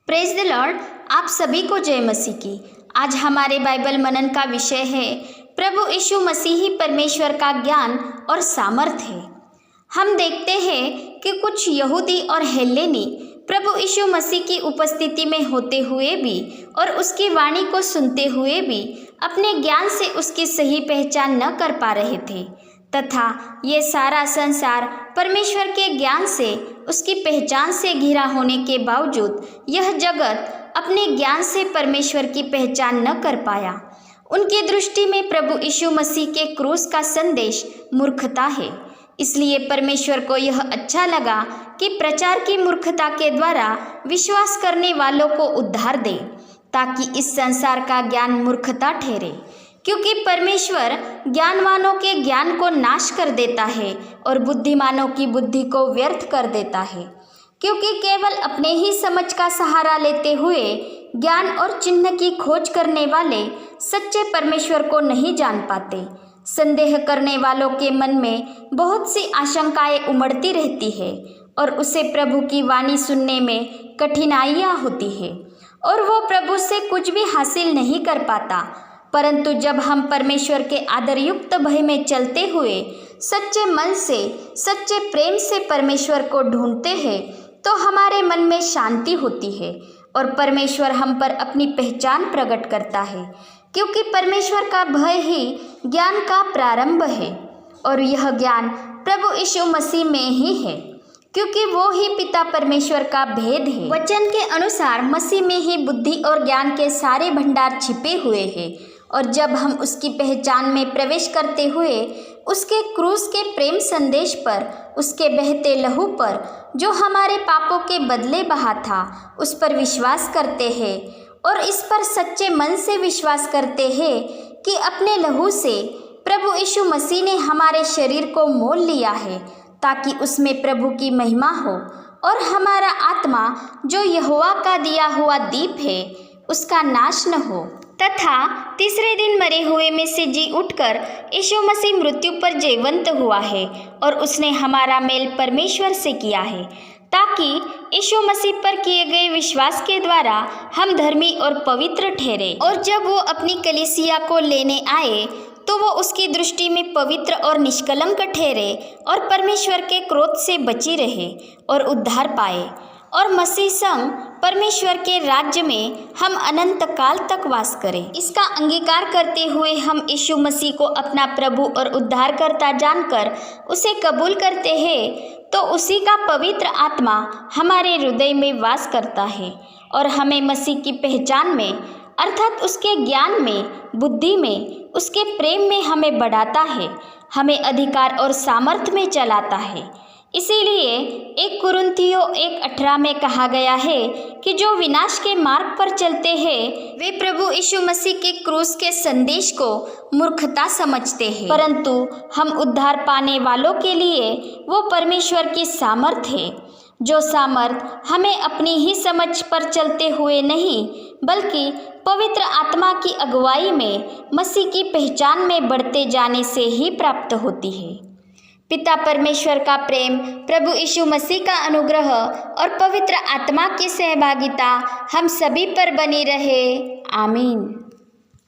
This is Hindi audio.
Praise the Lord. आप सभी को जय मसीह की। आज हमारे बाइबल मनन का विषय है प्रभु यीशु मसीह ही परमेश्वर का ज्ञान और सामर्थ है। हम देखते हैं कि कुछ यहूदी और हेलेनी प्रभु यीशु मसीह की उपस्थिति में होते हुए भी और उसकी वाणी को सुनते हुए भी अपने ज्ञान से उसकी सही पहचान न कर पा रहे थे, तथा ये सारा संसार परमेश्वर के ज्ञान से उसकी पहचान से घिरा होने के बावजूद यह जगत अपने ज्ञान से परमेश्वर की पहचान न कर पाया। उनकी दृष्टि में प्रभु यीशु मसीह के क्रूस का संदेश मूर्खता है। इसलिए परमेश्वर को यह अच्छा लगा कि प्रचार की मूर्खता के द्वारा विश्वास करने वालों को उद्धार दे, ताकि इस संसार का ज्ञान मूर्खता ठहरे। क्योंकि परमेश्वर ज्ञानवानों के ज्ञान को नाश कर देता है और बुद्धिमानों की बुद्धि को व्यर्थ कर देता है। क्योंकि केवल अपने ही समझ का सहारा लेते हुए ज्ञान और चिन्ह की खोज करने वाले सच्चे परमेश्वर को नहीं जान पाते। संदेह करने वालों के मन में बहुत सी आशंकाएं उमड़ती रहती है और उसे प्रभु की वाणी सुनने में कठिनाइयां होती है और वो प्रभु से कुछ भी हासिल नहीं कर पाता। परंतु जब हम परमेश्वर के आदरयुक्त भय में चलते हुए सच्चे मन से, सच्चे प्रेम से परमेश्वर को ढूंढते हैं, तो हमारे मन में शांति होती है और परमेश्वर हम पर अपनी पहचान प्रकट करता है। क्योंकि परमेश्वर का भय ही ज्ञान का प्रारंभ है और यह ज्ञान प्रभु यीशु मसीह में ही है, क्योंकि वो ही पिता परमेश्वर का भेद है। वचन के अनुसार मसीह में ही बुद्धि और ज्ञान के सारे भंडार छिपे हुए हैं और जब हम उसकी पहचान में प्रवेश करते हुए उसके क्रूस के प्रेम संदेश पर, उसके बहते लहू पर जो हमारे पापों के बदले बहा था, उस पर विश्वास करते हैं और इस पर सच्चे मन से विश्वास करते हैं कि अपने लहू से प्रभु यीशु मसीह ने हमारे शरीर को मोल लिया है, ताकि उसमें प्रभु की महिमा हो और हमारा आत्मा जो यहोवा का दिया हुआ दीप है उसका नाश न हो, तथा तीसरे दिन मरे हुए में से जी उठकर यीशु मसीह मृत्यु पर जयवंत हुआ है और उसने हमारा मेल परमेश्वर से किया है, ताकि यीशु मसीह पर किए गए विश्वास के द्वारा हम धर्मी और पवित्र ठहरे। और जब वो अपनी कलीसिया को लेने आए तो वो उसकी दृष्टि में पवित्र और निष्कलंक ठहरे और परमेश्वर के क्रोध से बची रहे और उद्धार पाए और मसीह संग परमेश्वर के राज्य में हम अनंत काल तक वास करें। इसका अंगीकार करते हुए हम यीशु मसीह को अपना प्रभु और उद्धारकर्ता जानकर उसे कबूल करते हैं, तो उसी का पवित्र आत्मा हमारे हृदय में वास करता है और हमें मसीह की पहचान में, अर्थात उसके ज्ञान में, बुद्धि में, उसके प्रेम में हमें बढ़ाता है, हमें अधिकार और सामर्थ्य में चलाता है। इसीलिए 1 कुरिन्थियों 1:18 में कहा गया है कि जो विनाश के मार्ग पर चलते हैं वे प्रभु यीशु मसीह के क्रूस के संदेश को मूर्खता समझते हैं, परंतु हम उद्धार पाने वालों के लिए वो परमेश्वर की सामर्थ है, जो सामर्थ हमें अपनी ही समझ पर चलते हुए नहीं बल्कि पवित्र आत्मा की अगुवाई में मसीह की पहचान में बढ़ते जाने से ही प्राप्त होती है। पिता परमेश्वर का प्रेम, प्रभु यीशु मसीह का अनुग्रह और पवित्र आत्मा की सहभागिता हम सभी पर बनी रहे। आमीन।